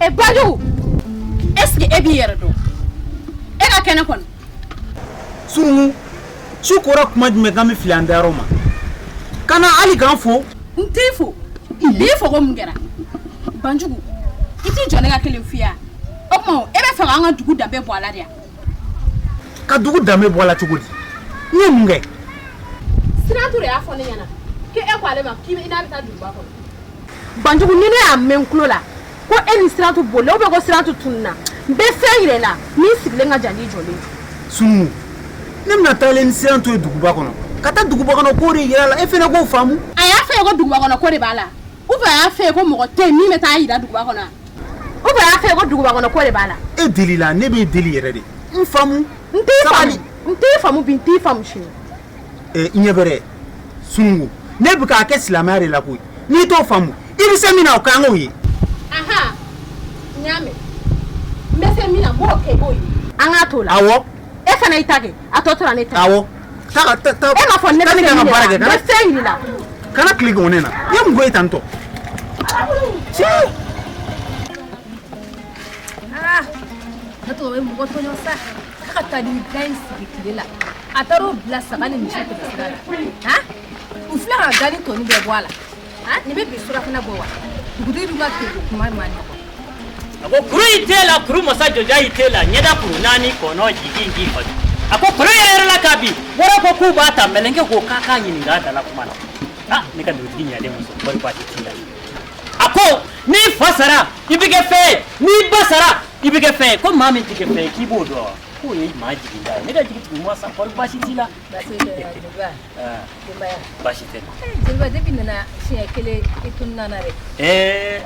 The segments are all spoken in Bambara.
E Banjugu, est-ce que e b'i yɛrɛ dɔn? E ka kɛnɛ kɔnɔ. Sunuŋu, su kora kuma jumɛn k'an bɛ fili an dayɔrɔ ma? Kana hali k'an fo. N t'i fo. N'i fo ko mun kɛra? Banjugu, i t'i jɔ ne ka kelen f'i ye. O tuma e bɛ fɛ k'an ka dugu danbe bɔ a la de wa? Ka dugu danbe bɔ a la cogo di? N ye mun kɛ? Siratu de y'a fɔ ne ɲɛna k'e ko ale ma k'i n'a bɛ taa duguba kɔnɔ. Banjugu, ni ne y'a mɛn n tulo la ko e ni Siratu bolila ou bien ko Siratu tununna, n bɛ fɛn yira i la min sigilen ka jan n'i jɔlen. Sunuŋu, ne bɛna taa ni Siratu ye duguba kɔnɔ. Ka taa duguba kɔnɔ ko de yira la, e fana k'o faamu. A y'a fɛ ko duguba kɔnɔ ko de b'a la, ou bien a y'a fɛ ko mɔgɔ tɛ yen min bɛ taa yira duguba kɔnɔ, ou bien a y'a fɛ ko duguba kɔnɔ ko de b'a la. E deli la, ne bɛ deli yɛrɛ de. N faamu. N t'i faamu bi, n t'i faamu sini. Ɲɛ bɛrɛ, Sunuŋu, ne bɛ k'a kɛ silamɛya de la koyi. N'i t'o faamu, i bɛ se min na o k'an k'o ye. Ahan, n y'a mɛn. N bɛ se min na n b'o kɛ i b'o ye. An k'a t'o la. Awɔ. E fana y'i ta kɛ, a tɔ tora ne ta. Awɔ. Ta. E m'a fɔ ne bɛ se min na, n bɛ fɛn yir'i la. Kana tile k'o ne na. I ye mun ko ye tantɔ? Ne tɔgɔ ye mɔgɔ tɔɲɔ sa. Ka taa ni gan sigi tile la. A taara o bila saga ni misi tɛmɛ sira la. U filɛ ka gani tɔni bɛɛ bɔ a la. Nin bɛ bi surafana bɔ wa? Dugutigi dun ka tile kuma ma nɔgɔ. A ko kuru in t'e la, kuru masa jɔja in t'e la, ɲɛda kuru naani kɔnɔ jigin k'i fatu. A ko kuru yɛrɛ la k'a bi, wɔrɔ ko k'u b'a ta mɛlɛnkɛ ko k'a ɲininka a dala kuma na. Ne ka dugutigi ɲalen muso, kɔri baasi t'i la. A ko n'i fa sara i bɛ kɛ fɛn ye, n'i ba sara i bɛ kɛ fɛn ye, ko maa min tɛ kɛ fɛn ye k'i b'o dɔn. K'o ye maa jigin da ye, ne ka jigin ma sa, kɔri baasi t'i la. Baasi tɛ Jeliba. Denbaya. Baasi tɛ. Jeliba depuis nana siɲɛ kelen i tununna na dɛ.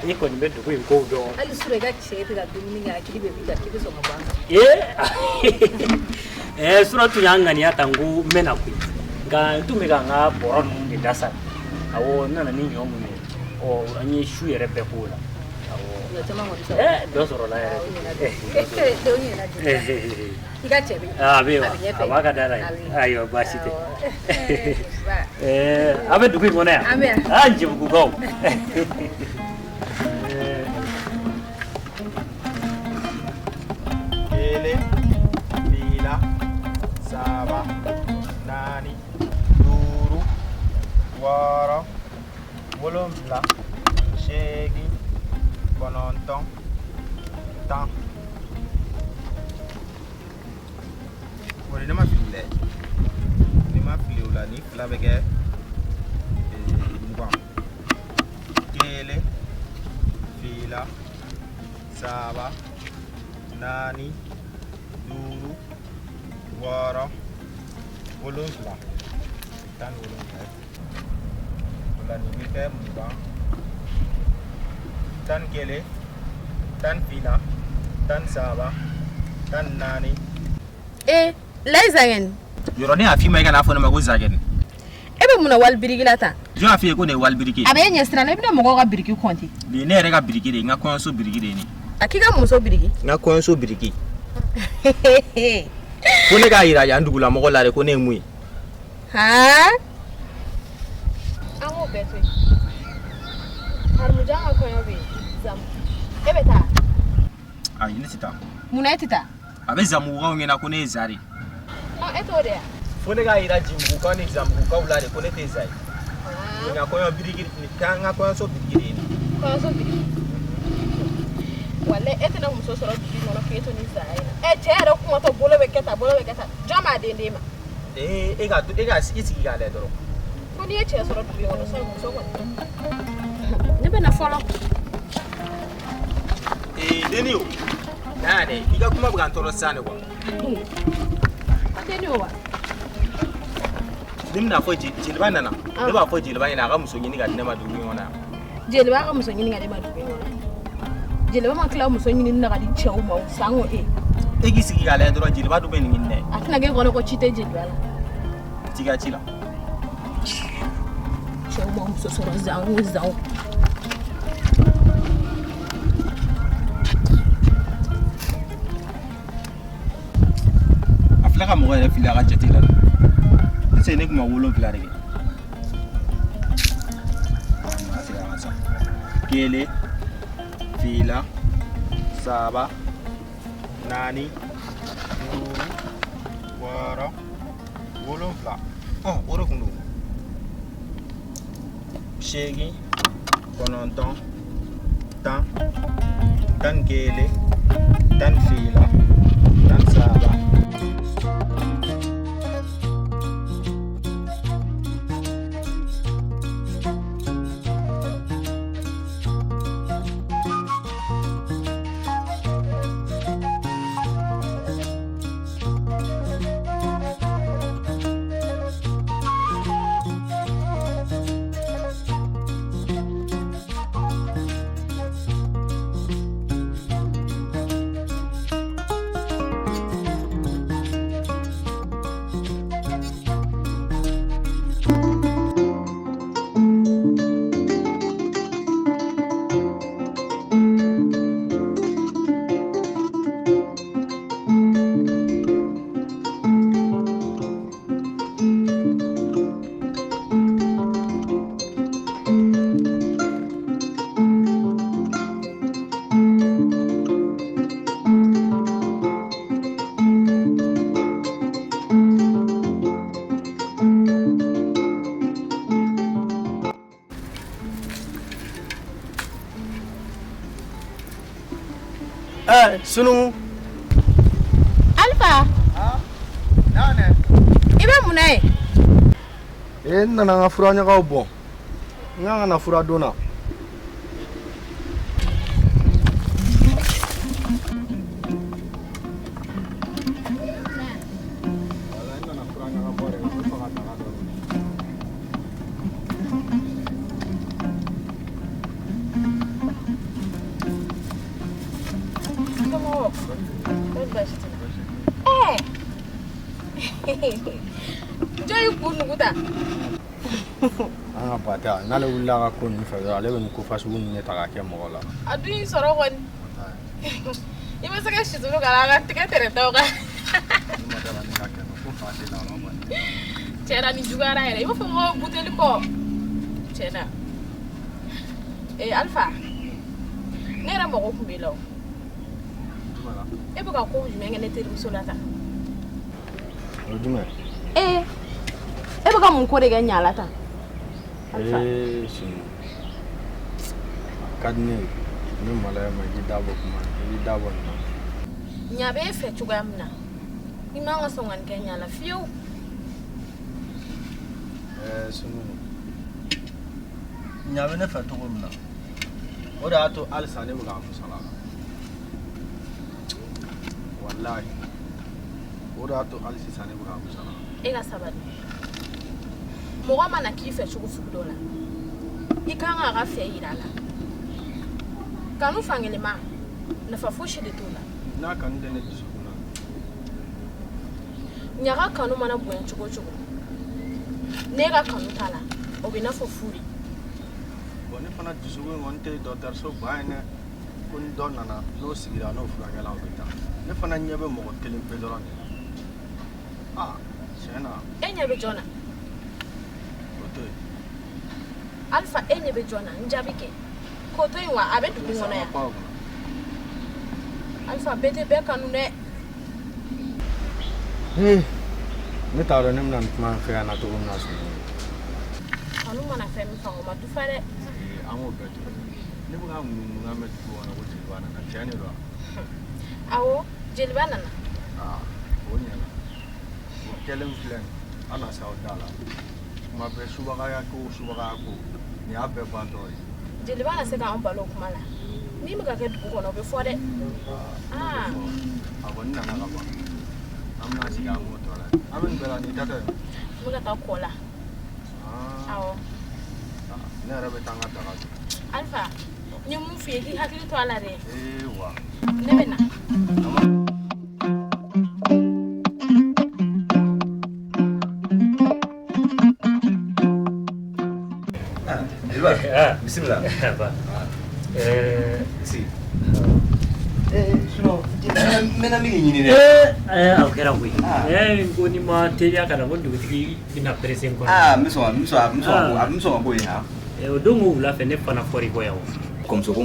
I kɔni bɛ dugu in kow dɔn. Hali sura i ka cɛ bɛ ka dumuni kɛ, hakili bɛ bi k'i bɛ sɔn ka bɔ an kan. Suratu y'an ŋaniya ta n ko n bɛna koyi, nka n tun bɛ ka n ka bɔrɔ ninnu de dasa. Awɔ, n nana ni ɲɔ mun ye, an ye su yɛrɛ bɛɛ k'o la. Ɲɔ caman kɔni sɔrɔ. Dɔ sɔrɔla yɛrɛ. I ka cɛ bɛ yen. A bɛ yen wa? A b'a ka da la yen. Ayiwa, baasi tɛ. A bɛ dugu in kɔnɔ yan? An bɛ yan. Njebugukaw. Kelen, fila, saba, naani, duuru, wɔɔrɔ, wolonfila, seegin, kɔnɔntɔn, tan. Wari ne ma fili dɛ. Ni ma fili o la ni fila bɛ kɛ mugan. Kelen, fila, saba, naani, duuru, wɔɔrɔ, wolonfila, tan ni wolonfila. O la nin bɛ kɛ mugan. Tan kelen, tan fila, tan saba, tan naani. Layi Zagɛni. Yɔrɔ ne y'a f'i ma i kana fɔ ne ma ko Zagɛni. E bɛ mun na wali biriki la tan? Jɔn y'a f'i ye ko nin ye wali biriki ye? A bɛ e ɲɛ siran na, i bɛna mɔgɔw ka biriki kɔnti. Nin ye ne yɛrɛ ka biriki de ye, n ka kɔɲɔso biriki de ye nin. A k'i ka muso biriki? N ka kɔɲɔso biriki. Ko ne k'a yira yan dugulamɔgɔ la de ko ne ye mun ye. An k'o bɛɛ to yen. Harimujan ka kɔɲɔ bɛ yen, Zamu. E bɛ taa? Ayi, ne tɛ taa. Munna e tɛ taa? A bɛ Zamugukaw ɲɛna ko ne ye Zari. E t'o de ya? Fo ne k'a yira Jimugukaw ni Zamugukaw la de ko ne tɛ Zari. Nin ka kɔɲɔ biriki, nin ka n ka kɔɲɔso biriki de ye nin. Kɔɲɔso biriki? Walayi e tɛna muso sɔrɔ dugu kɔnɔ k'e to ni Zara ye. Cɛ yɛrɛ kumatɔ bolo bɛ kɛ tan, bolo bɛ kɛ tan. Jɔn b'a den d'e ma? E ka i sigi k'a lajɛ dɔrɔn. Ko n'i ye cɛ sɔrɔ dugu kɔnɔ sisan muso kɔni. Ne bɛ na fɔlɔ. Deni o. N'a dɛ, i ka kuma bɛ ka n tɔɔrɔ sisan de quoi. A tɛ ne o wa? Ni bɛna fɔ Jeliba nana, ne b'a fɔ Jeliba ɲɛna a ka muso ɲini ka di ne ma dugu in kɔnɔ yan. Jeliba ka muso ɲini ka di ne ma dugu in kɔnɔ. Jeliba ma tila muso ɲini na ka di cɛw ma o san o e. E k'i sigi k'a lajɛ dɔrɔn Jeliba dun bɛ nin ɲini dɛ. A tɛna k'e kɔnɔ ko ci tɛ Jeliba la. Ci ka ci la. Cɛw ma muso sɔrɔ zan o zan. A filɛ ka mɔgɔ yɛrɛ fili a ka jate la. Est-ce que ne tun ma 7 de kɛ? Kelen, fila, saba nani wara wolonfla ora kundu shegi kononton tan gele tan fila tan saba Sunu Alpha nane ibe munai nana nga fura ɲagaw bɔn nga na fura donna Joy kunuguta anga bata ngale wula ka ko ni fa ale be ko fasu ni ta ka ke mo la adu yi soro gon ibe saka shi zuru gara ga tike tere toga Cera ni jugara ere ibe fo buteli ko cera Alpha nera mo ko kumbelo ebe ka ko jumenge ne tere musolata Ojume ebe ka mun ko de ga nyalata shin kadne ni malaya ma gidabo kuma gidabo na nyabe fe chugamna imanga songan kenya la fiu sunu nyabe ne fa to gumna oda to alsane mu ga musala wallahi oda to alsane mu ga musala ega sabani moga mana kife chugu dola ikanga ga fe irala kanu fangele ma na fa fushi de tola na kan de ne bisuna nyaga kanu mana buya chugu nega kanu tala obina fo furi boni fana disugo ngonte docteur so baine kun donna no sigira no fulangela obita ne fana nyebe mo ko telen pedoran sena enyabe jona Alpha enyabe jona njabike koto inwa abedu ngona ya Alpha bete be kanu ne ne tawro nem nan ma fe na to na so kanu mana fe mi fa ma du fare amo beto ne bu ga mu na me ko na ko jilwana na tiane ro awo jilbana na onya na kelem plan ana sa odala ma be subaga ya ko ni abe bantoy jilbana se ka on balo kuma la ni mi ka ke du ko no be fode abon na na ba amna si ga mo to la amen bela ni tata mi ka ta kola awo ne rabe tanga daga Alpha ni mu fi ki hakili to ala re wa ne bena bismillah ba si suno mena mi ni ne au kera wi ngoni ma teja kana ngondo tiki ina presen ko miso bo ya odongo la fe ne pana fori ko yawo comme so ko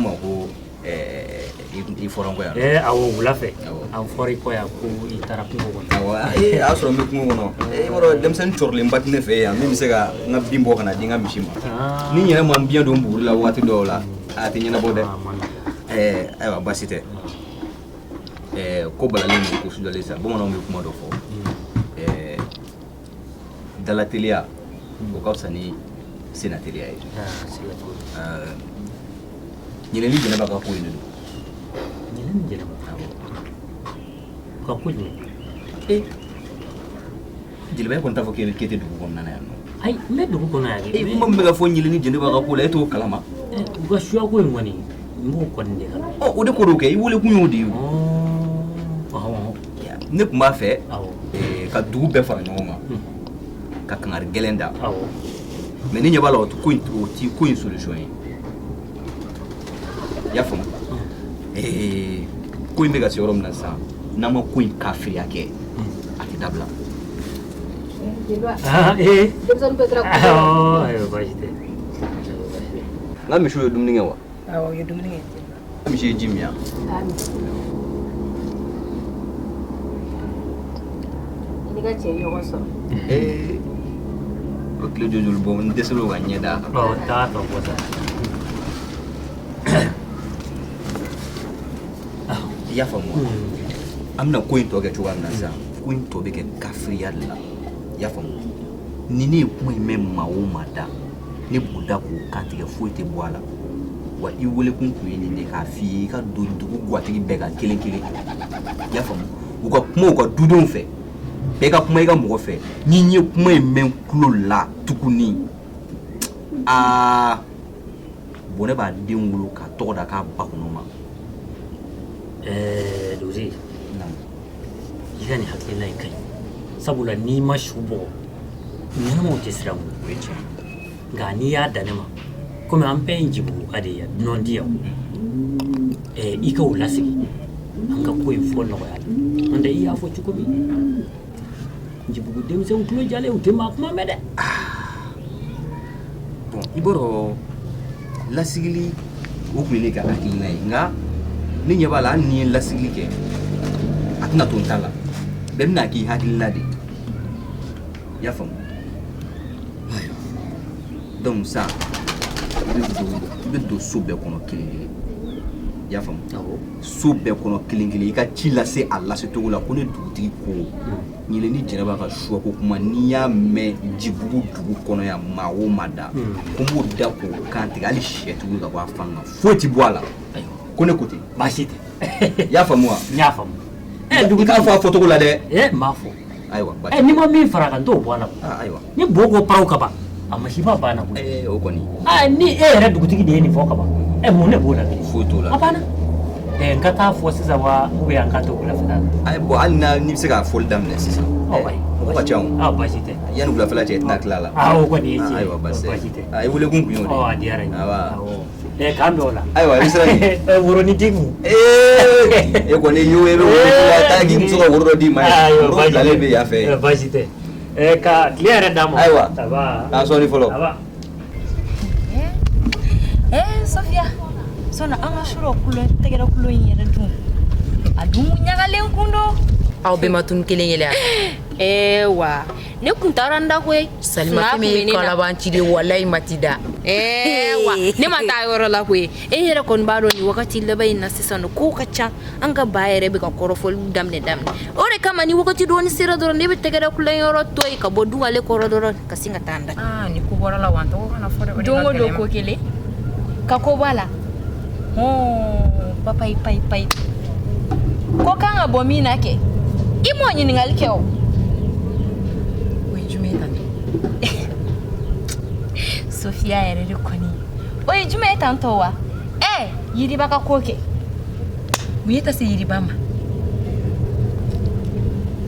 i fɔra ko yan awo wula fɛ an fɔra i kɔ yan ko i taara kungo kɔnɔ awɔ a y'a sɔrɔ n bɛ kungo kɔnɔ yɔrɔ denmisɛnnin cɔrilen ba tɛ ne fɛ yan min bɛ se ka n ka bin bɔ ka na di n ka misi ma ni n yɛrɛ ma n biɲɛ don buguri la waati dɔw la a tɛ ɲɛnabɔ dɛ ayiwa baasi tɛ ko balalen don ko sudalen sa bamananw bɛ kuma dɔ fɔ dalateliya o ka fisa ni senateliya ye ɲinɛni jɛnɛba ka ko ye ne don ɲinɛni jɛnɛba ka ko jumɛn jeliba kɔni t'a fɔ k'e tɛ dugu kɔnɔna na yan nɔ ayi n bɛ dugu kɔnɔ yan kuma min bɛ ka fɔ ɲinɛni jɛnɛba ka ko la e t'o kalama u ka suya ko in kɔni n b'o kɔni de kalama o de ko dɔw kɛ i wele kun y'o de ye ne tun b'a fɛ ka dugu bɛɛ fara ɲɔgɔn kan ka kangari gɛlɛn da mais ni ɲɛ b'a la o ti ko in solution ye i y'a faamu ko in bɛ ka se yɔrɔ min na sisan n'an ma ko in kafiriya kɛ a tɛ dabila n ka misiw ye dumuni kɛ wa awɔ u ye dumuni kɛ misi ye ji min yan i ka cɛ ɲɔgɔn sɔrɔ o tile joli bɔ n dɛsɛra ka ɲɛ da kan taa tɔ bɔ sa i y'a faamu an bɛna ko in tɔ kɛ cogoya min na sisan ko in tɔ bɛ kɛ kafiriya de la i y'a faamu ni ne ye kuma in mɛn maa o maa da ne b'o da k'o kantigɛ foyi tɛ bɔ a la wa i welekun tun ye nin de k'a f'i ye i ka don dugu gatigi bɛɛ kan kelen kelen i y'a faamu u ka kuma u ka dudenw fɛ bɛɛ ka kuma i ka mɔgɔ fɛ ni n ye kuma in mɛn tulo la tuguni bon ne b'a den wolo ka tɔgɔ da k'a ba kɔnɔ ma Dozi i ka nin hakilina in ka ɲi sabula n'i ma su bɔgɔ ɲɛnamaw tɛ siran o ye tiɲɛ nka n'i y'a dan ne ma komi an bɛɛ ye jibuguka de ye dunan di yan i ka o lasigi an ka ko in fɔ nɔgɔya la n'o tɛ i y'a fɔ cogo min jibugu denmisɛnw tulo jalen u tɛ maa kuma mɛn dɛ bon i b'a dɔn lasigili o tun ye ne ka hakilina ye nka ne ɲɛ b'a la hali ni ye lasigili kɛ a tɛna to n ta la bɛɛ bɛna k'i hakilina de i y'a faamu donc sa i bɛ don so bɛɛ kɔnɔ kelen kelen i y'a faamu so bɛɛ kɔnɔ kelen kelen i ka ci lase a lasecogo la ko ne dugutigi ko ɲinɛni jɛnɛba ka suwa ko kuma n'i y'a mɛn jibugu dugu kɔnɔ yan maa o maa da ko n b'o da k'o kan tigɛ hali sɛtigiw ka bɔ a fan kan foyi ti bɔ a la ko ne ko ten baasi tɛ i y'a faamu wa n y'a faamu i k'a fɔ a fɔcogo la dɛ n b'a fɔ ayiwa baasi n'i ma min fara kan n t'o bɔ a la ayiwa ni bo ko paraw ka ban a masiba banna koyi o kɔni ni e yɛrɛ dugutigi de ye nin fɔ ka ban mun ne b'o la foyi t'o la a banna n ka taa fɔ sisan wa ou bien n ka to wulafɛla la bon hali n'i bɛ se k'a fɔli daminɛ sisan o ka ca o baasi tɛ yanni wulafɛla cɛ i tɛna tila a la o kɔni ye tiɲɛ ayiwa baasi tɛ i welekun kun y'o de a diyara n ye k'an bɛn o la ayiwa i bɛ siran ɲɛ woronitigiw e kɔni i bɛ woro la taa k'i muso ka woro dɔ d'i ma ye woro bilalen bɛ yan fɛ baasi tɛ ka tile yɛrɛ d'a ma ayiwa k'a sɔnni fɔlɔ Sofia sɔnna an ka sɔrɔ tɛgɛrɛ kulo in yɛrɛ dun a dun ɲagalen kun don aw bɛɛ ma tunu kelen kelen wa ne kun taara n da koyi Salima kɛmɛ ye kalaban ci de walayi ma ti da wa ne ma taa yɔrɔ la koyi e yɛrɛ kɔni b'a dɔn nin wagati laban in na sisan nɔ kow ka ca an ka ba yɛrɛ bɛ ka kɔrɔfɔliw daminɛ o de kama ni wagati dɔɔni sera dɔrɔn ne bɛ tɛgɛrɛ kulonkɛ yɔrɔ to yen ka bɔ dugale kɔrɔ dɔrɔn ka sin ka taa n da ni ko bɔra la wa n tɔgɔ kana fɔ dɛ don o don ko kelen ka ko b'a la papayi payi ko kan ka bɔ min na kɛ i m'o ɲininkali kɛ o o ye jumɛn ye tan Sofia yɛrɛ de kɔni o ye jumɛn ye tan tɔ wa yiriba ka ko kɛ mun ye ta se yiriba ma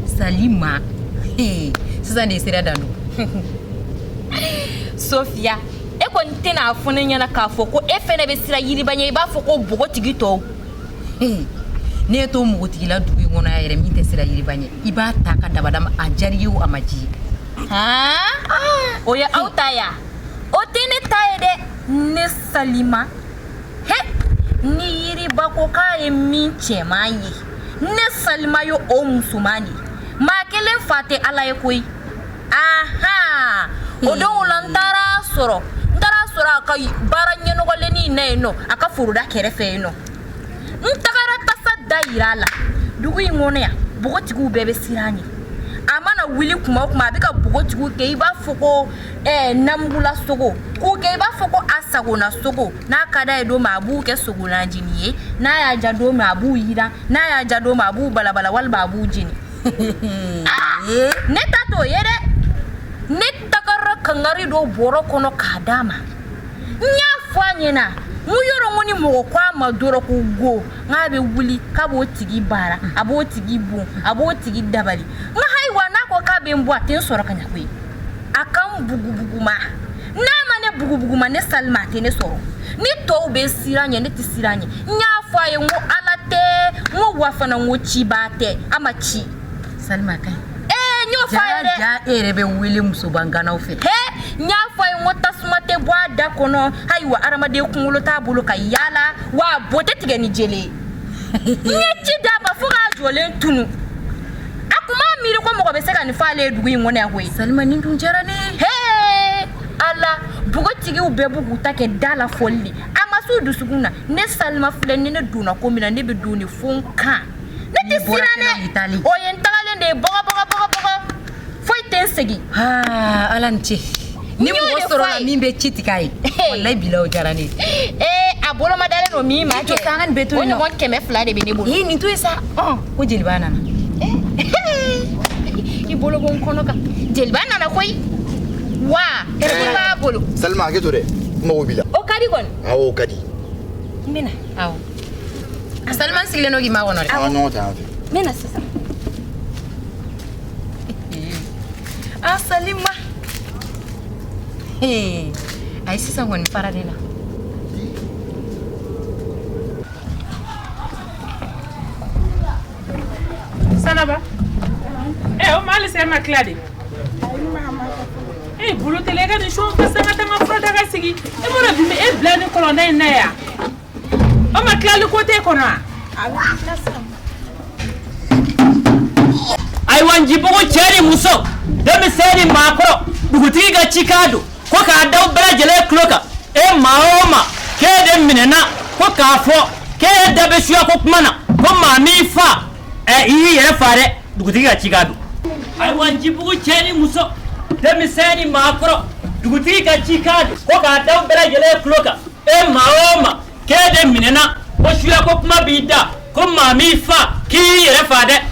Salima sisan de sera dan don Sofia e kɔni tɛna fɔ ne ɲɛna k'a fɔ ko e fɛnɛ bɛ sira yiriba ɲɛ i b'a fɔ ko bɔgɔtigi tɔw ne ye to mɔgɔtigi la dugu in kɔnɔ yɛrɛ min tɛ sira yiriba ɲɛ i b'a ta ka dabada ma a jari ye o a ma ji ye o ye aw ta ya o tɛ ne ta ye dɛ ne Salima ni yiri jeliba ko k'a ye min cɛman ye ne Salima ye o musoman de maa kelen fa tɛ Ala ye koyi aha o don la n taara sɔrɔ a ka baara ɲɛnɔgɔlennin na yen nɔ a ka foroda kɛrɛfɛ yen nɔ n tagara tasa da yira a la dugu in kɔnɔ yan bogotigiw bɛɛ bɛ siran ɲɛ a mana wuli kuma o kuma a bɛ ka bogotigiw kɛ i b'a fɔ ko namugula sogo k'u kɛ i b'a fɔ ko a sagona sogo n'a ka d'a ye don min a b'u kɛ sogonajini ye n'a y'a ja don min a b'u yiran n'a y'a ja don min a b'u balabala walima a b'u jeni ne ta t'o ye dɛ ne tagara kangari dɔ bɔrɔ kɔnɔ k'a d'a ma n y'a fɔ a ɲɛna n yɔrɔ ŋo ni mɔgɔ ko a ma dɔrɔn ko go n'a bɛ wuli k'a b'o tigi baara a b'o tigi bon a b'o tigi dabali n hayiwa n'a ko k'a bɛ n bɔ a tɛ n sɔrɔ ka ɲa koyi a ka n bugubuguma n'a ma ne bugubuguma ne Salima a tɛ ne sɔrɔ ni tɔw bɛ siran ɲɛ ne tɛ siran ɲɛ n y'a fɔ a ye n ko Ala tɛ n ko wa fana n ko ciba tɛ a ma ci Salima ka ɲi n y'o fɔ a ye dɛ ja e yɛrɛ bɛ wele musobanganaw fɛ n y'a fɔ a ye n ko tasuma tɛ bɔ a da kɔnɔ ayiwa adamaden kunkolo t'a bolo ka yaala wa a bo tɛ tigɛ ni jele n ye ci d'a ma fo k'a jɔlen tunu a kun b'a miiri ko mɔgɔ bɛ se ka nin fɔ ale ye dugu in kɔnɔ yan koyi Salima nin dun diyara ne Ala bogotigiw bɛɛ b'u k'u ta kɛ da la fɔli de a ma s'u dusukun na ne Salima filɛ ni ne donna ko min na ne bɛ don ni fo n kan ne tɛ siran dɛ o ye n tagalen de ye bɔgɔ foyi tɛ n segin Ala ni ce ni mɔgɔ sɔrɔ la min bɛ ci tigɛ a ye wallahi bila o diyara ne a bolo ma dalen don min ma kɛ o ɲɔgɔn 200 de bɛ ne bolo nin to yen sa ko jeliba nana i bolo bɔ n kɔnɔ kan jeliba nana koyi wa i b'a bolo Salima hakɛ to dɛ n mago b'i la o ka di kɔni awɔ o ka di n bɛ na awɔ a Salima sigilen don k'i ma kɔnɔ dɛ an ka ɲɔgɔn ta yan fɛ n bɛ na sisan Salima ayi sisan kɔni fara de la Sanaba o mali se ma kila de bulu tele ka ni shon ka sanga tanga froda ka sigi e mo bi e bla ni kolonda na ya o ma kila li kote kono ai wanji bugo cheri muso demi seri makro dugutigi ga chikado ko ka daw bela jele kloka e maoma ke de minena ko ka fo ke da be shuya ko kumana ko mami fa yi yere fare dugutigi ga chikado ai wanji bugo cheri muso demi seri makro dugutigi ga chikado ko ka daw bela jele kloka e maoma ke de minena ko shuya ko kuma bida ko mami fa ki yere fare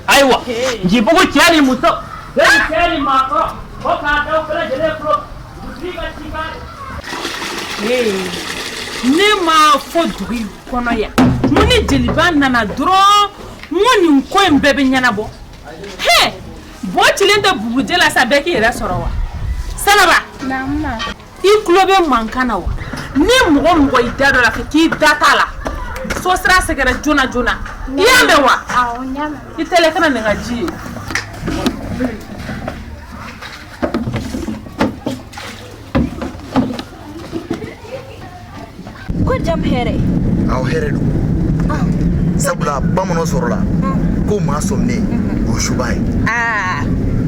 aiwa jibugu chali muso demi seri makro ko ka daw bela jele kloka dugutigi ga chikado ne ma fo dugu kɔnɔ ya mun ni jeliba nana dɔrɔn mun nin ko in bɛɛ bɛ ɲɛnabɔ bɔ cilen tɛ bugujɛ la sa bɛɛ k'i yɛrɛ sɔrɔ wa Sanaba i tulo bɛ mankan na wa ni mɔgɔ i da dɔ la k'i da t'a la so sira sɛgɛrɛ joona joona i y'a mɛn wa i tɛlɛ kana nin ka ji ye ko jam hɛrɛ aw hɛrɛ don sabula bamananw sɔrɔla ko maa sɔminen o ye suba ye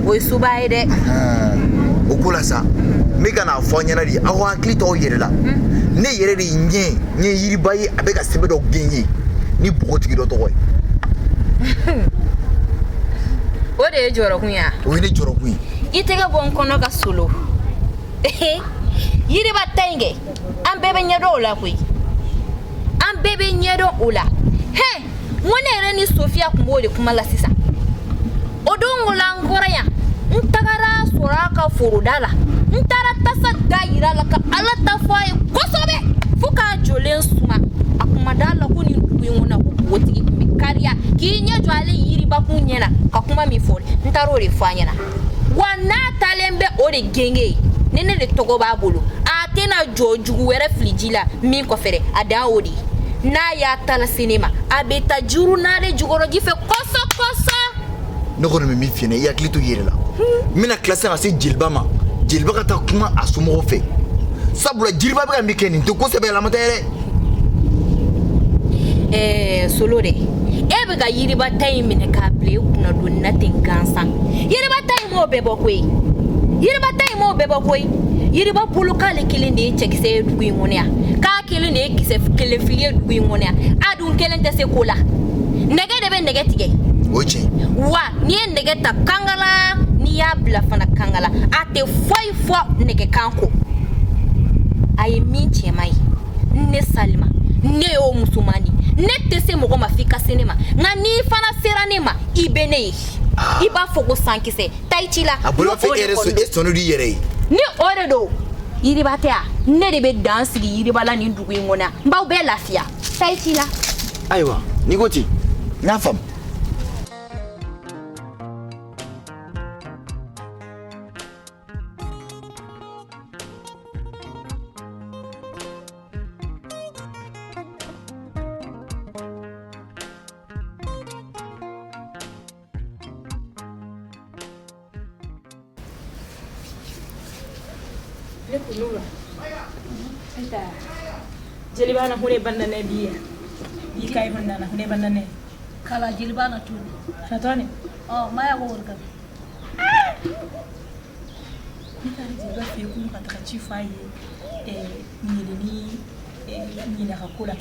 o ye suba ye dɛ o ko la sa n bɛ ka n'a fɔ ɲɛna de aw hakili t'aw yɛrɛ la ne yɛrɛ de ɲɛ yiriba ye a bɛ ka sɛbɛn dɔ gen ye ni bɔgɔtigi dɔ tɔgɔ ye o de ye jɔrɔkun ye o ye ne jɔrɔkun ye i tɛgɛ bɔ n kɔnɔ ka solo yiriba ta in kɛ an bɛɛ bɛ ɲɛdɔn o la koyi an bɛɛ bɛ ɲɛdɔn o la n ko ne yɛrɛ ni Sofiya kun b'o de kuma la sisan o don o la n kɔrɔ yan n tagara sɔrɔ a ka foroda la n taara tasa da yira la ka Ala ta fɔ a ye kosɛbɛ fo k'a jɔlen suma a kun ma d'a la ko nin dugu in kɔnɔ ko bogotigi kun bɛ kariya k'i ɲɛ jɔ ale yiribakun ɲɛna ka kuma min fɔ n taara o de fɔ a ɲɛna wa n'a talen bɛ o de genge ni ne de tɔgɔ b'a bolo a tɛna jɔ jugu wɛrɛ fili ji la min kɔfɛ dɛ a dan o de ye n'a y'a ta la se ne ma a bɛ taa juru n'ale jukɔrɔ ji fɛ kɔsɔ ne kɔni bɛ min f'i ɲɛna i hakili to i yɛrɛ la n bɛna tila sisan ka se jeliba ma jeliba ka taa kuma a somɔgɔw fɛ sabula jeliba bɛ ka min kɛ nin tɛ ko sɛbɛlamatɛ yɛrɛ solo de e be ka yiriba tay mine ka ble kuna do natin gansan yiriba tay mo bebo koy yiriba tay mo bebo koy yiriba pulu kale kelen de chekse dugu ngonia ka kelen de kise kelen filie dugu ngonia adun kelen te se kola nege de be nege tige oje wa ni nege ta kangala ni ya bla fana kangala ate foi nege kanko ay mi chemai ne salma ne o musumani ne te se mogo mafika sinema nga ni fana seranema ibene iba fogo sankise taichila abolo fe ereso esonu di yere ni ore do yiri batea ne de be dance gi yiri bala ni ndugu ngona mbaw be lafia taichila aiwa nigoti nafam Jelibana hune bandane biya yi kay bandana hune bandane kala jilbana tu ratone oh maya go worka ni tari jiba fi ku ka ta ci fayi ni na hakula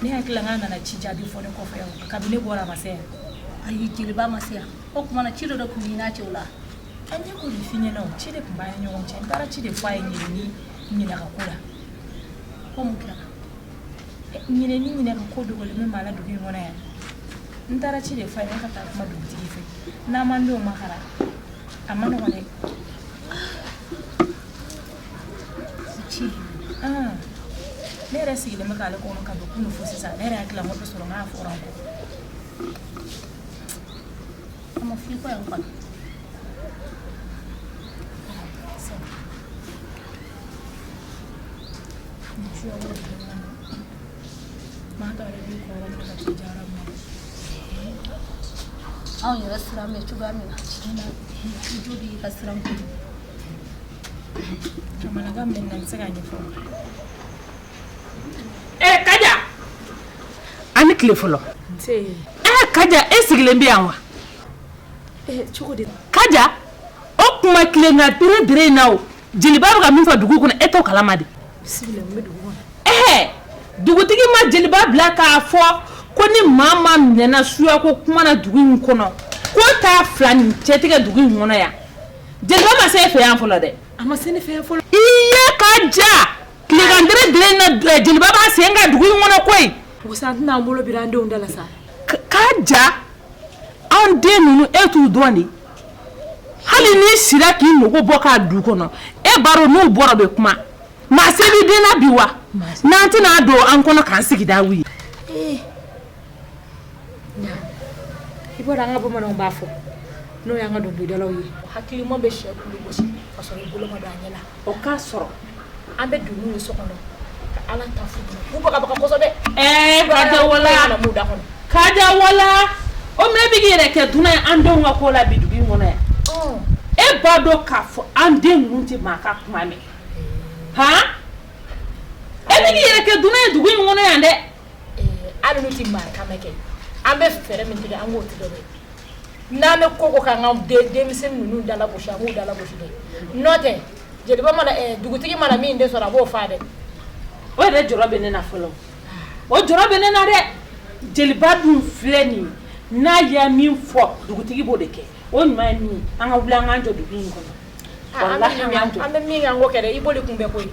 ni hakila ngana na ci jabi fone ko fa yaw kabine bora masaya ayi jilba masaya o kuma na ciro da ku ni na ce wala anye ko li finye no ci de kuma nyo won chen tara ci de fayi ni na hakula como que ni na ko do le me mala do bi ngona ya ndara ci de fayi ka ta kuma do ti fe na mando mahara amana wale ci ne resi le makale ko ka do kunu fo sisa ne ra kila mo do soro nga fo ranko ama fi ko yan kan awon yɛrɛ siran mɛ cogoya min na jodi ka siran ko kamanagan min na se ka ɲɛfɔ kaja ani tile fɔlɔ kaja e sigilen bɛ yan wa cogo di kaja o kuma tile na bere in na o jeliba bɛ ka min fɔ dugu kɔnɔ e t'o kalama de sigilen bɛ dugu kɔnɔ dugutigi ma jeliba bila k'a fɔ ko ni maa ma minɛna suya ko kuma na dugu in kɔnɔ ko t'a fila ni cɛ tigɛ dugu in kɔnɔ yan jeliba ma se e fɛ yan fɔlɔ dɛ a ma se ne fɛ yan fɔlɔ iye ka ja tilekan dere na jeliba b'a sen ka dugu in kɔnɔ koyi wosan tɛna an bolo bira an denw da la sa k'a ja anw den ninnu e t'u dɔn de hali n'i sira k'i nogo bɔ k'a du kɔnɔ e b'a dɔn n'u bɔra bɛ kuma maa se b'i den na bi wa n'an tɛna don an kɔnɔ k'an sigi da wuli i bɔra an ka bamananw b'a fɔ n'o y'an ka dɔnkilidalaw ye hakilima bɛ sɛ kulu gosi ka sɔrɔ i bolo ma don a ɲɛ la o k'a sɔrɔ an bɛ don n'u ye so kɔnɔ ka ala ta fo k'u bagabaga kosɛbɛ kaja wala o mɛ bɛ k'i yɛrɛ kɛ dunan ye an denw ka ko la bi dugu in kɔnɔ yan e b'a dɔn k'a fɔ an den ninnu tɛ maa ka kuma mɛn e bɛ k'i yɛrɛ kɛ dunan ye dugu in kɔnɔ yan dɛ hali n'u tɛ maa kan kɛ an bɛ fɛɛrɛ min tigɛ an k'o tigɛ dɛ n'an bɛ ko k'an ka denmisɛnnin ninnu dalagosi an b'u dalagosi dɛ n'o tɛ jeliba mana dugutigi mana min den sɔrɔ a b'o fa dɛ o yɛrɛ jɔrɔ bɛ ne na fɔlɔ o jɔrɔ bɛ ne na dɛ jeliba dun filɛ nin n'a ye min fɔ dugutigi b'o de kɛ o ɲuman ye min ye an ka wuli an k'an jɔ dugu in kɔnɔ an bɛ min kɛ an k'o kɛ dɛ i b'oli kun bɛ koyi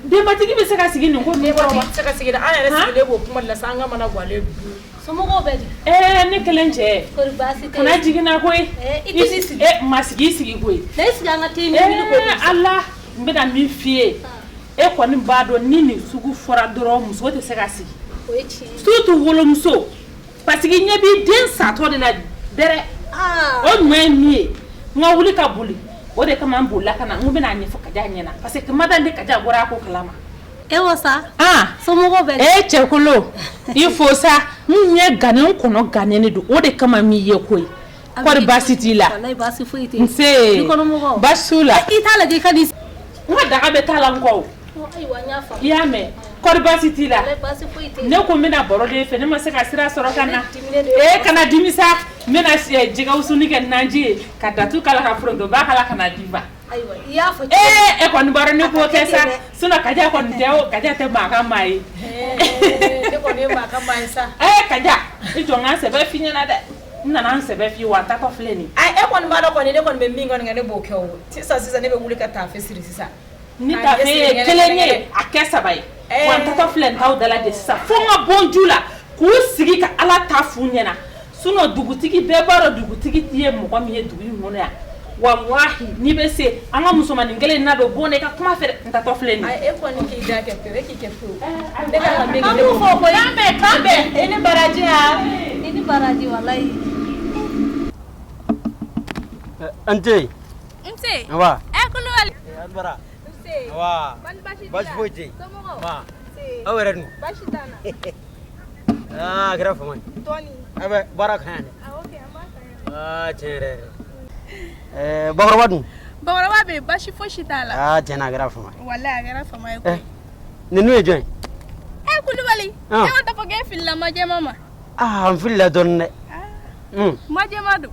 denbatigi bɛ se ka sigi nin ko nin kɔrɔ wa se ka sigi dɛ an yɛrɛ sigilen b'o kuma de la sa an ka mana galen du somɔgɔw bɛ di ne kelen cɛ kɔri baasi tɛ kana jiginna koyi i tɛ n'i sigi ma sigi i sigi koyi na i sigi an ka tɛ ni wuli ko ala n bɛna min f'i ye e kɔni b'a dɔn ni nin sugu fɔra dɔrɔn muso tɛ se ka sigi o ye tiɲɛ ye surtout wolomuso parce que ɲɛ b'i den satɔ de la dɛrɛ o ɲuman ye min ye n ka wuli ka boli o de kama n bolila ka na n ko bɛna ɲɛfɔ kaja ɲɛna parce que madame de kaja bɔra a ko kalama e wo sa somɔgɔw bɛ di cɛkolo i fo sa n ɲɛ gannen kɔnɔ gannen don o de kama min ye koyi kɔri baasi t'i la walayi baasi foyi tɛ nse i kɔnɔmɔgɔw baasi t'u la i t'a lajɛ i ka di n ka daga bɛ t'a la n kɔ ayiwa n y'a faamu i y'a mɛn kɔri baasi t'i la Ale baasi foyi tɛ ne ko n bɛna baro de fɛ ne ma se ka sira sɔrɔ ka na kana dimi sa n bɛna jɛgɛwusuni kɛ naji ye ka datu kala ka foronto ba kala ka na di ba ayiwa i y'a fɔ e kɔni baro ne k'o kɛ sa sinon kaja kɔni tɛ o kaja tɛ maa ka maa ye ne kɔni ye maa ka maa ye sa kaja i jɔ n ka sɛbɛ f'i ɲɛna dɛ n nana n sɛbɛ f'i ye wa n tatɔ filɛ nin e kɔni b'a dɔn kɔni ne kɔni bɛ min kɔni kɛ ne b'o kɛ o sisan ne bɛ wuli ka taafe siri sisan ni taafe ye kelen ye a kɛ 3 ye wa n tatɔ filɛ nin t'aw dala de sisan fo n ka bɔ n ju la k'u sigi ka ala ta f'u ɲɛna sinon dugutigi bɛɛ b'a dɔn dugutigi ye mɔgɔ min ye dugu in kɔnɔ yan wallahi n'i bɛ se an ka musomanin kelen na don bon ne ka kuma fɛ n tatɔ filɛ nin e kɔni k'i da kɛ pewu e k'i kɛ pewu ne ka kan min kɛ ne b'o fɔ ko kan bɛn i ni baraji ha i ni baraji wallahi Ante. Awa. Kulubali. Albara. Awa. Bashi foyi Awa. Awa renu. Bashi tana. Kira faman. Tony. Abe bara kan. Okay, amma chere. Bakarawa dun. Bakarawa be bashi foshi tala. Jena kira faman. Wallahi kira faman ko. Ninu e join. Kulubali. E wanta foge filla maje mama. Am filla donne. Maje madu.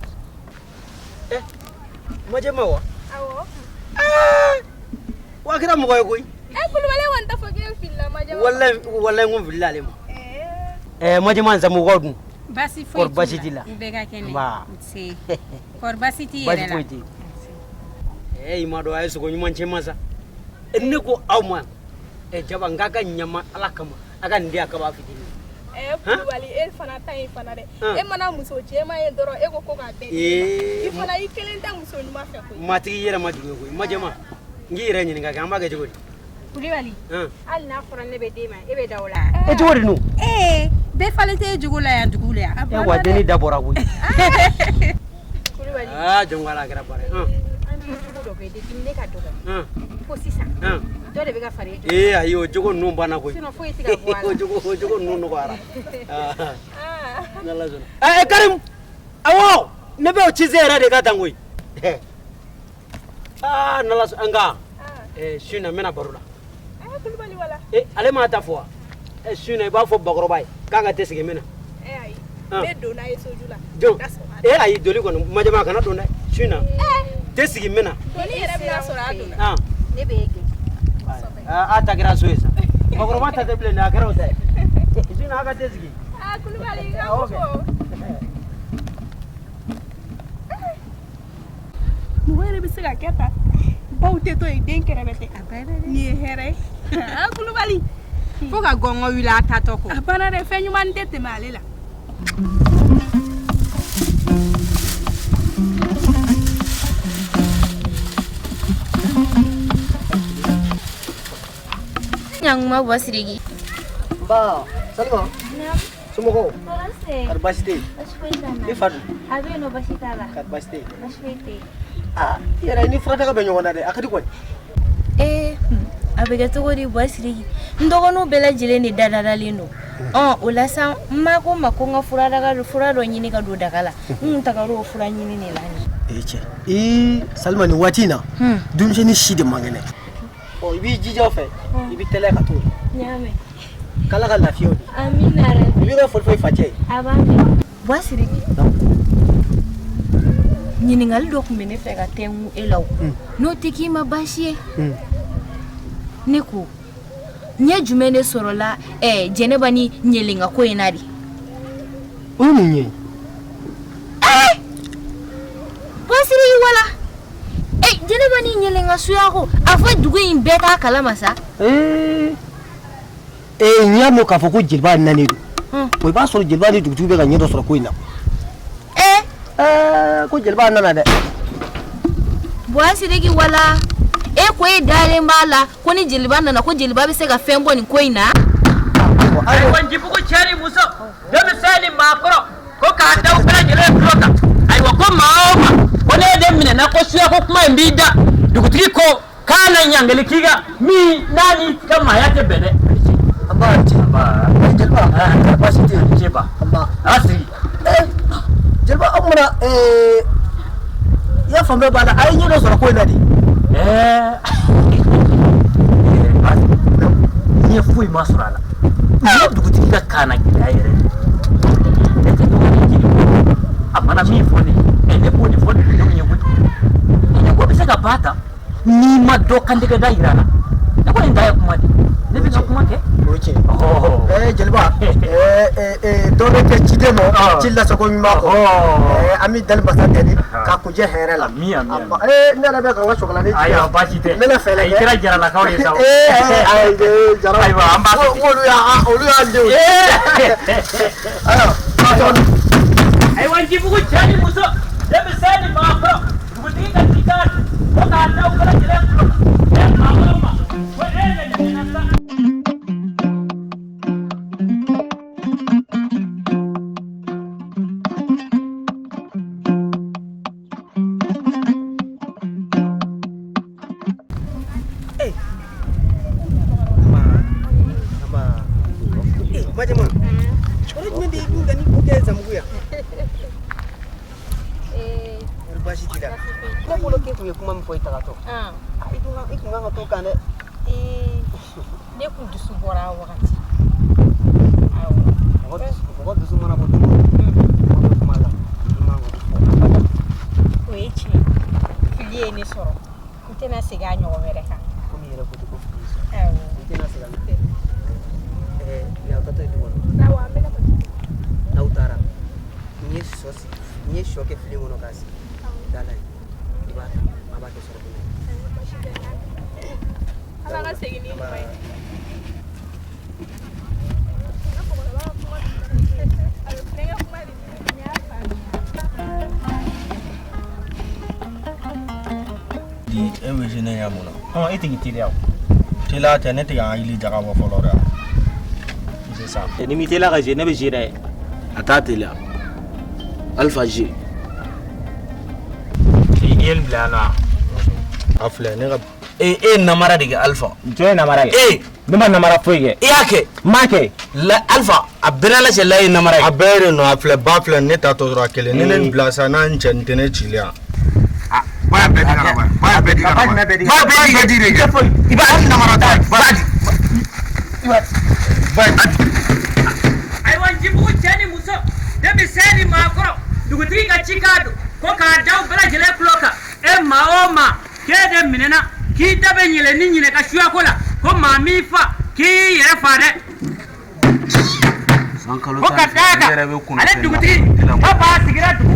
Maje mawa. Awo. Wa kira mo koy. Kulubali wanta foge filla maje mama. Wallahi ngum filla le mo. Maje man zamu godun. Basi foi. Por basi dila. Bega kene. Ba. Si. Por basi ti Basi yela. foi di. Imado ay sugo nyuman che masa. Enne ko awma. Jaba ngaka nyama alakama. Aga ndia ka ba fitini. Kulubali fana ta yi fana de. Mana muso je ma ye doro e ko ka be. I fana I kelen ta muso ni ma fe ko. Matigi yera madugo ko. Majama. Ngi yere nyini ngaka amba ga jogori. Kulubali. Al na fura ne be de ma e be dawla. E jogori nu. Be falete jugula ya dugula ya. E wa deni dabora ko. Kulubali. Jongala gara bare. Do be de kimne ka dogo. Ko sisa. Do de be ga fare. Ayo jogo nu bana ko. Sino foi tiga boala. Jogo nu no bara. Nala zona. Karim. Awo, ne be o chizera de ga tangoi. Nala anga. Shina mena barula. Kulubali wala. Ale ma ta fo. Shina ba fo bagorobai. Kanga tesige mena. Ai. Be do na yeso jula. Jo. Ai doli ko majama kana do na. Shina. Tesige mena. Doli yere bi asora aduna. Ne be ege. Ata gira suesa. Bagoroba ta teble na karo ta. Shina aga tesige. Kulubali ga ko. Muwere bisiga keta. Baute to iden kerebete. Ni here. Kulubali. Fo ka gongo wila tatoko. Abana de fenyuma ndete malela. Yang ma wasirigi. Ba, Salma. Sumuko. Barase. Karbasite. Ashwetana. Ifadu. Abeno basitala. Karbasite. Ashwete. Yara ni frata ka benyo wona de akadi ko. Abega togori wasirigi. Ndogono bela jileni dadadalino. Ulasa mako nga furado nyini ka do dagala. Ntakaro fura nyini ne lani. Salma ni watina. Dumje ni shide mangene. Ibi jija fe. Ibi tele ka to. Nyame. Kala kala fiyo. Amina rabbi. Ibi ro folfo fache. Abame. Wasirigi. Nyini ngal do kumene fe ka temu elaw. No tikima bashie. Neko. Nye jumene sorola jeneba ni nyelinga ko enadi. Nye. Wasiri wala. Jeneba ni nyelinga suyako afa dugu in beta kala masa. Nyamo ka foko jilba nani do. Ko ba soro jilba ni dugu be ga nyedo soro ko ina. Ko jilba nana de. Wasiri gi wala. Ko dale mala ko ni jilba nana ko jilba be se ga fembo ni ko ina. Ai wanji buku chari muso. Do misali makro ko ka daw kala jile flota. Ai wa ko maoma. Ko ne de mine na ko suya ko kuma mbida. Dugutiki ko kana nyangeli kiga mi nani kama yake bene. Aba jilba. Capacity jilba. Aba. Asiri. Jilba amuna ya fambe bana ai nyedo soro ko ina di. Ni fu foyi ma sɔrɔ a la ni dugutigi ka kan na gɛlɛya yɛrɛ ne tɛ dɔgɔnin jeli a mana min fɔ ne ne b'o de fɔ dugudenw ye koyi ne ko bɛ se ka ba ta n'i ma dɔ kantigɛ da yira la ne ko nin ta ye kuma de ne bɛ ka kuma kɛ o cɛ jeliba dɔ bɛ kɛ ciden mɔ ci lasago ɲuman kɔ an bɛ dali basa tɛ de ka kunjɛ hɛrɛ la ne yɛrɛ bɛ ka n ka sɔgɔla ne ayiwa baasi tɛ ne bɛ fɛlɛ kɛ i kɛra jaralakaw ye sa jara ayiwa an b'a olu y'a denw ayiwa njibugu cɛ ni muso denmisɛn ni maakɔrɔ dugutigi ka cikan fo k'a da u bɛɛ lajɛlen tulo maakɔrɔ ma ko e de ɲinɛna sa ne kun dusu bɔra a wagati mɔgɔ dusu mana bɔ cogo o kuma la i man ka fɔ o ye tiɲɛ fili ye ne sɔrɔ n tɛna segin a ɲɔgɔn wɛrɛ kan komi yɛrɛ ko ko fili sɔrɔ i tɛna segin a aw ka to yen du kɔnɔ n'aw taara n ye sɔ kɛ fili kɔnɔ k'a sigi da la yen i b'a ta a b'a kɛ sɔrɔ ala ka segin ni ɲuman ye e bɛ se ne ɲɛ mun na e tigi teliya o teliya tɛ ne tɛ ka hakili jaga bɔ fɔlɔ dɛ c'est ça ni mi teliya ka je ne bɛ je dɛ a t'a teliya Alpha G i bila yan nɔ a filɛ ne ka e namara de kɛ Alpha jɔn ye namara kɛ ne ma namara foyi kɛ i y'a kɛ n m'a kɛ Alpha a bɛɛ n'a cɛ la ye namara ye a bɛɛ de nɔ a filɛ ba filɛ ne ta tɔ dɔrɔn a kelen ne nin bila sa n'a cɛ nin tɛ ne cili yan baya bɛɛ di kana baya bɛɛ di kana baya bɛɛ di de kɛ i b'a hali namara ta baya di ayiwa njibugu cɛ ni muso denmisɛn ni maakɔrɔ dugutigi ka cikan don ko k'a da u bɛɛ lajɛlen tulo kan e maa o maa k'e de minɛna k'i da bɛ yɛlɛ ni ɲinɛ ka suyako la ko maa min fa k'i yɛrɛ fa dɛ ko ka d'a kan ale dugutigi ko b'a sigira dugu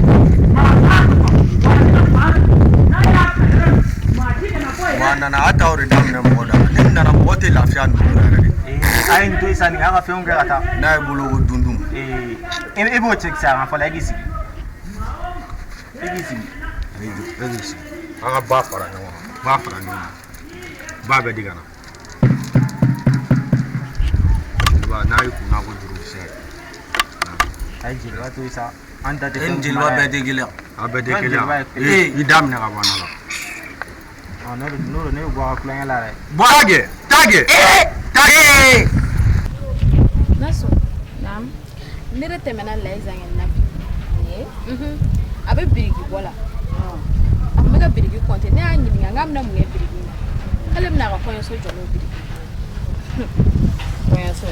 wa nana a t'aw de daminɛ mɔgɔ da ne nana mɔgɔ tɛ lafiya ninnu yɛrɛ de a ye nin to yen sa nin an ka fɛnw kɛ ka taa n'a ye bolo ko dundun e b'o cɛ kisɛ a ma fɔlɔ e k'i sigi e k'i sigi e k'i sigi an ka ba fara ɲɔgɔn kan ba fara ɲɔgɔn kan ba bɛɛ di ka na jeliba n'a y'i kunna ko juru kisɛ a ye jeliba to yen sa an ta tɛ e ni jeliba bɛɛ tɛ kelen a bɛɛ tɛ kelen i daminɛ ka bɔ an la n'o ne bɛ bɔ a ka tulonkɛ la dɛ taa kɛ naso naam ne de tɛmɛna layi zangɛ na bi a bɛ biriki bɔ la a tun bɛ ka biriki kɔnte ne y'a ɲininka n k'a bɛna mun kɛ biriki in na k'ale bɛna a ka kɔɲɔso jɔ n'o biriki kɔɲɔso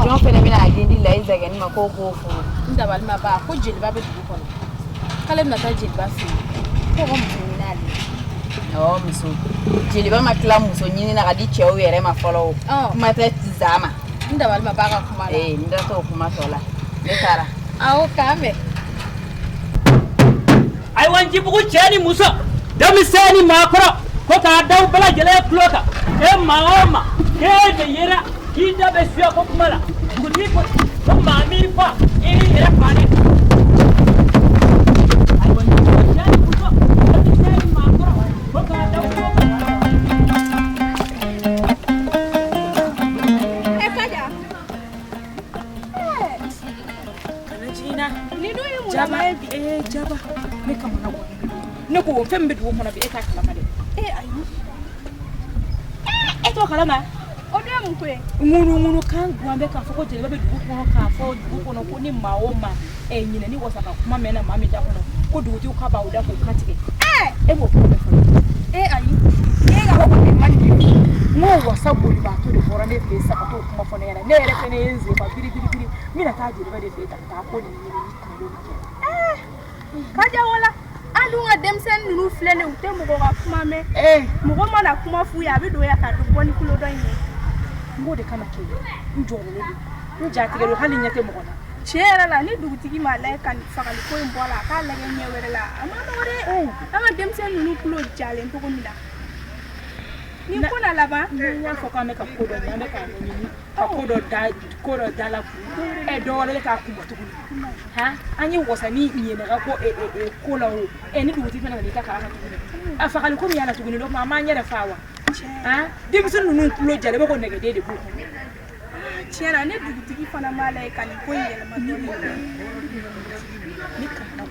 jɔn fɛnɛ bɛna a den di layi zangɛ ma k'o k'o furu n dabali ma ban ko jeliba bɛ dugu kɔnɔ k'ale bɛna taa jeliba fɛ yen k'o ka muso ɲini ale awɔ muso jeliba ma tila muso ɲini na ka di cɛw yɛrɛ ma fɔlɔ o kuma tɛ zaa ma n dabali ma ban ka kuma la n da t'o kuma tɔ la ne taara awɔ k'an mɛn ayiwa njibugu cɛ ni muso denmisɛn ni maakɔrɔ ko k'a da u bɛɛ lajɛlen tulo kan e maa o maa k'e de yera k'i da bɛ suya ko kuma la dugutigi ko maa min fa i y'i yɛrɛ fa dɛ ayiwa njibugu cɛ ni muso denmisɛn ni maakɔrɔ ko k'a da u tulo kan. Jaba ne kamana ko ne ko fɛn bɛ dugu kɔnɔ bi e t'a kalama dɛ ayi e t'o kalama o de ye mun ko ye ŋunu kan guwan bɛ k'a fɔ ko jeliba bɛ dugu kɔnɔ k'a fɔ dugu kɔnɔ ko ni maa o maa ɲinɛ ni wasa ka kuma mɛnna maa min da kɔnɔ ko dugutigiw k'a b'aw da k'o kan tigɛ e b'o kuma bɛ fɔlɔ ayi e ka bɔ kɔni man di ŋo wasa boli ba to de bɔra ne fɛ sa ka to kuma fɔ ne ɲɛna ne yɛrɛ fɛnɛ ye n sen fa biri biri biri n bɛna taa jeliba de fɛ ka taa ko nin ɲini ni kunkolo kɛ kaja wala an dun ka denmisɛnnin ninnu filɛ nin u tɛ mɔgɔ ka kuma mɛn mɔgɔ mana kuma f'u ye a bɛ don ya ka don bɔ ni kulo dɔ in ye n b'o de kama kɛ n jɔrɔlen don n jatigɛ don hali ɲɛ tɛ mɔgɔ la tiɲɛ yɛrɛ la ni dugutigi m'a lajɛ ka fagali ko in bɔ a la a k'a lajɛ ɲɛ wɛrɛ la a ma nɔgɔ dɛ an ka denmisɛnnin ninnu kulo jalen cogo min na ni ko na laban n y'a fɔ k'an bɛ ka ko dɔ ɲini an bɛ k'a ɲɛɲini ka ko dɔ da la kun dɔ wɛrɛ de k'a kunbɔ tuguni an ye wasa ni ɲɛnɛka ko la o ni dugutigi fana nana i ka kala kan tuguni a fagali ko min y'a la tuguni o tuma an m'an yɛrɛ fa wa denmisɛnnin ninnu kulo jalen i b'a fɔ ko nɛgɛden de b'u kɔnɔ tiɲɛ na ne dugutigi fana m'a lajɛ ka nin ko in yɛlɛma dɔɔnin ne kamana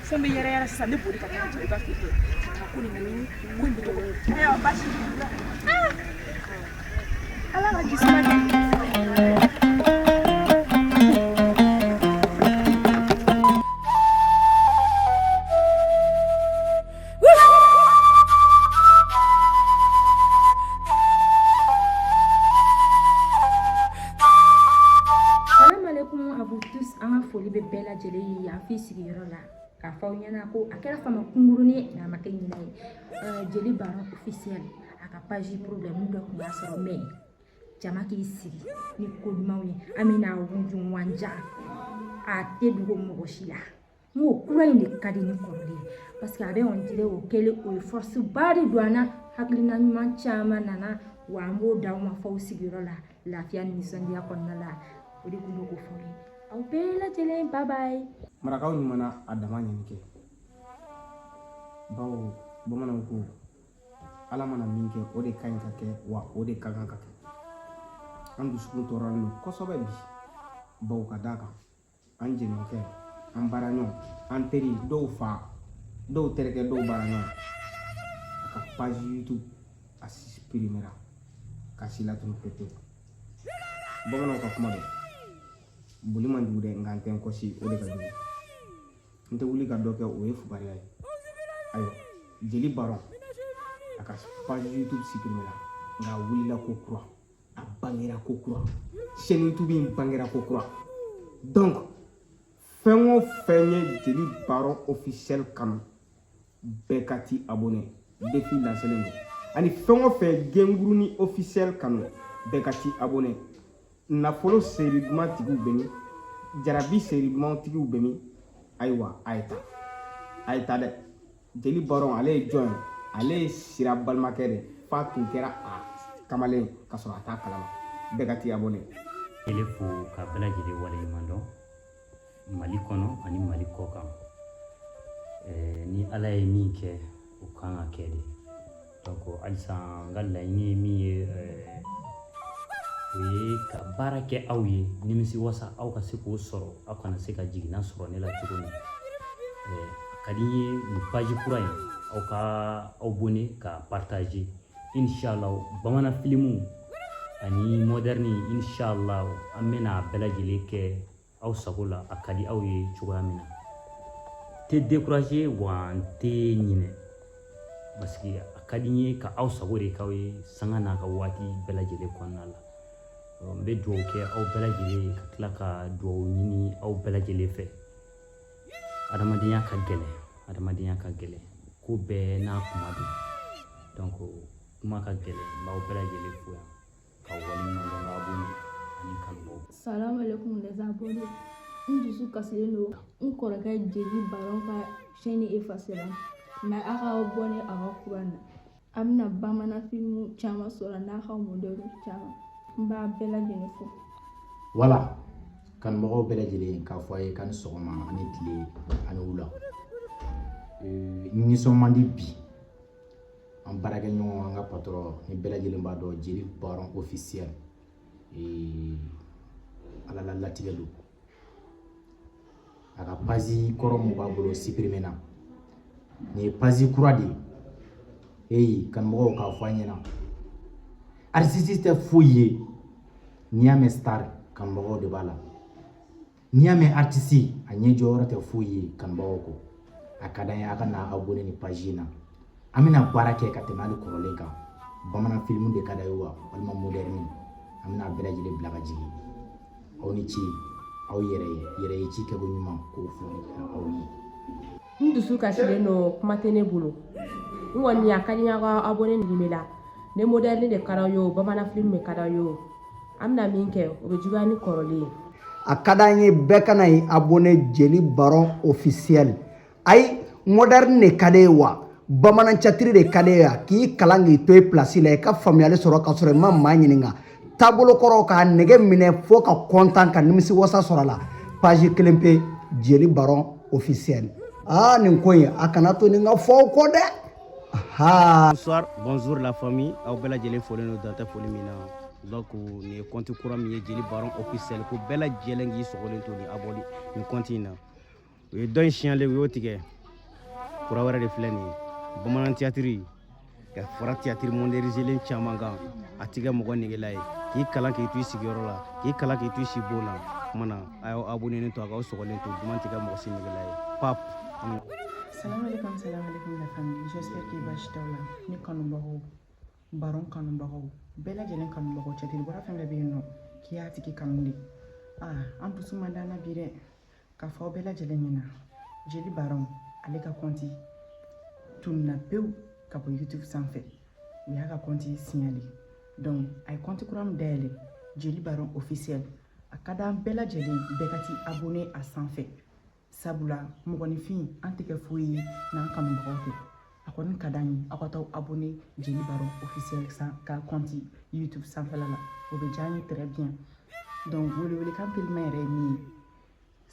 fo n bɛ yɛrɛ yɛrɛ sisan ne boli ka taa jeliba fɛ yen ka taa ko nin ɲini ko in bɛ dɔgɔ ayiwa basi t'u la ala ka jisuma kɛ fi sigiyɔrɔ la k'a fɔ aw ɲɛna ko a kɛra fama kungurunin ye n'a ma kɛ ɲina ye jeli baron officiel a ka page problème dɔ tun b'a sɔrɔ mais jama k'i sigi ni ko ɲumanw ye an bɛna wunju wanja a tɛ dogo mɔgɔ si la n ko kura in de ka di ni kɔrɔlen parce que a bɛ on dirait o kɛlen o ye force ba de don an na hakilina ɲuman caman nana wa an b'o d'aw ma f'aw sigiyɔrɔ la lafiya ni nisɔndiya kɔnɔna la o de tun bɛ k'o fɔ ye aw bɛɛ lajɛlen bye bye. marakaw ɲuman a dama ɲini kɛ bawo bamananw ko ala mana min kɛ o de ka ɲi ka kɛ wa o de ka kan ka kɛ an dusukun tɔɔrɔlen don kosɛbɛ bi bawo ka d'a kan an jɛɲɔgɔnkɛ an baaraɲɔgɔn an teri dɔw fa dɔw terikɛ dɔw baaraɲɔgɔn a ka page YouTube a supprimera ka si latunu pepewu bamananw ka kuma don boli man jugu dɛ nka n tɛ n kɔsi o de ka jugu n tɛ wuli ka dɔ kɛ o ye fugariya ye ayiwa jeli baron a ka page YouTube supprimera nka a wulila ko kura a bangera ko kura chaîne YouTube in bangera ko kura donc fɛn o fɛn ye jeli baron officiel kanu bɛɛ ka ti abonné défi lancelen don ani fɛn o fɛn genguruni officiel kanu bɛɛ ka ti abonné nafolo seri duman tigiw bɛ min jarabi seri duman tigiw bɛ min ayiwa a ye ta dɛ jeli baron ale ye jɔn ye ale ye sira balimakɛ de fa tun kɛra a kamalen ka sɔrɔ a t'a kalama bɛɛ ka ti abonné ele fo ka bɛɛ lajɛlen waleɲuman dɔn mali kɔnɔ ani mali kɔ kan ni ala ye min kɛ o kan ka kɛ de donc halisa n ka laɲini ye min ye o ye ka baara kɛ aw ye nimisi wasa aw ka se k'o sɔrɔ aw kana se ka jiginna sɔrɔ ne la cogo min ka di n ye nin page kura in aw ka aw bone ka partager inshallah bamanan filimu ani moderni inshallah an bɛna bɛɛ lajɛlen kɛ aw sago la a ka di aw ye cogoya min na tɛ décourager wa n tɛ ɲinɛ parce que a ka di n ye ka aw sago de k'aw ye sanga n'a ka waati bɛɛ lajɛlen kɔnɔna la n bɛ dugawu kɛ aw bɛɛ lajɛlen ka tila ka dugawu ɲini aw bɛɛ lajɛlen fɛ adamadenya ka gɛlɛn ko bɛɛ n'a kuma don donc kuma ka gɛlɛn n b'aw bɛɛ lajɛlen fo yan ka waleɲuman dɔn k'a bolo ani kanubaw. Salam alaikum les abonnés. N dusu kasilen don n kɔrɔkɛ jeli baron ka chaîne effacera mais a ka abonné a ka kuran na a bɛna bamanan filimu caman sɔrɔ n'a ka modèle caman n b'a bɛɛ lajɛlen fo. Voilà kanubagaw bɛɛ lajɛlen k'a fɔ a ye k'a ni sɔgɔma ani tile ani wula nisɔn man di bi an baarakɛɲɔgɔn an ka patron ni bɛɛ lajɛlen b'a dɔn jeli baron officiel ala la latigɛ don a ka page kɔrɔ mun b'a bolo supprimer na nin ye page kura de ye kanubagaw k'a fɔ an ɲɛna artiste tɛ foyi ye n'i y'a mɛn star kanubagaw de b'a la n'i y'a mɛn artiste a ɲɛ jɔyɔrɔ tɛ foyi ye kanubagaw kɔ a ka d'an ye a ka na abonné ni page in na an bɛna baara kɛ ka tɛmɛ hali kɔrɔlen kan bamanan film de ka da ye wa walima moderne an bɛna bɛɛ lajɛlen bila ka jigin aw ni ci aw yɛrɛ ye ci kɛko ɲuman k'o fɔ aw ye. N dusu kasilen don kuma tɛ ne bolo n kɔni a ka di n ye ka abonné nin la ne moderne de ka d'aw ye o bamanan film de ka d'aw ye o an bɛna min kɛ o bɛ juguya ni kɔrɔlen ye. A ka d'an ye bɛɛ kana ye abonné Jeli Baron officiel ayi moderne de ka d'e ye wa bamanan catiri de ka d'e ye k'i kalan k'i to i place la i ka faamuyali sɔrɔ ka sɔrɔ i ma maa ɲininka taabolo kɔrɔ k'a nɛgɛ minɛ fo ka content ka nimisi wasa sɔrɔ a la page 1 pe Jeli Baron officiel nin ko in a kana to nin ka fɔ aw kɔ dɛ. Bonsoir, bonjour la famille. Aw bɛɛ lajɛlen fɔlen don dan tɛ foli min na. Donc nin ye compte kura min ye Jeli Baron officiel ko bɛɛ lajɛlen k'i sɔgɔlen to ni abonné nin compte in na. O ye dɔ in siɲɛlen u y'o tigɛ. Kura wɛrɛ de filɛ nin ye. Bamanan théâtre ka fara théâtre modernisé caman kan a tigɛ mɔgɔ negela ye. K'i kalan k'i to i sigiyɔrɔ la, k'i kalan k'i to i si bon na. Kumana a y'aw abonné to a k'aw sɔgɔlen to duman tigɛ mɔgɔ si negela ye. Pap. Salam alaikum la famille. J'espère que basi t'aw la. Ni kanubagaw, Baron kanubagaw, bɛɛ lajɛlen kanubagaw cɛtiri bɔra fɛn bɛɛ bɛ yen nɔ k'i y'a tigi kanu de. An dusu man d'an na bi dɛ. K'a fɔ aw bɛɛ lajɛlen ɲɛna Jeli Baron ale ka compte tununa pewu ka bɔ YouTube sanfɛ. U y'a ka compte signalé. Donc a ye compte kura min dayɛlɛ Jeli Baron officiel. A ka d'an bɛɛ lajɛlen bɛɛ ka t'i abonné a sanfɛ. Sabula mɔgɔninfin an tɛ kɛ foyi ye n'an kanubagaw tɛ. A kɔni ka d'an ye aw ka taa abonné Jeli Baron officiel ka compte YouTube sanfɛla la. O bɛ diya an ye très bien. Donc welewelekan pelima yɛrɛ ye min ye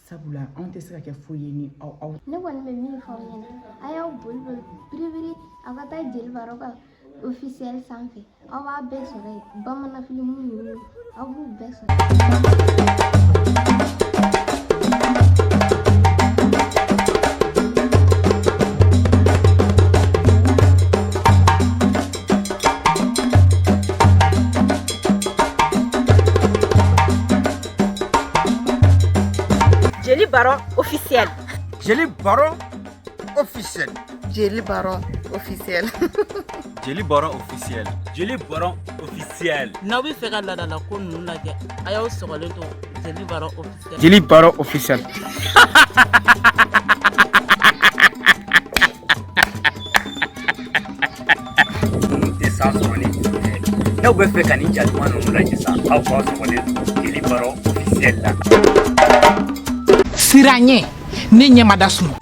sabula anw tɛ se ka kɛ foyi ye ni aw. Ne kɔni bɛ min fɔ aw ɲɛna a y'aw boli biribiri aw ka taa Jeli Baron ka officiel sanfɛ aw b'a bɛɛ sɔrɔ yen bamanan filimu ninnu aw b'u bɛɛ sɔrɔ. Jeli Baron officiel. Jeli Baron officiel. Jeli Baron officiel. Jeli Baron officiel. Jeli Baron officiel. N'aw bɛ fɛ ka ladala ko ninnu lajɛ a y'aw sɔgɔlen to Jeli Baron officiel. Jeli Baron officiel. N'aw bɛ fɛ ka nin jatuma ninnu lajɛ sa aw k'aw sɔgɔlen to Jeli Baron officiel la. Siran ɲɛ ne ɲɛ ma da sunɔgɔ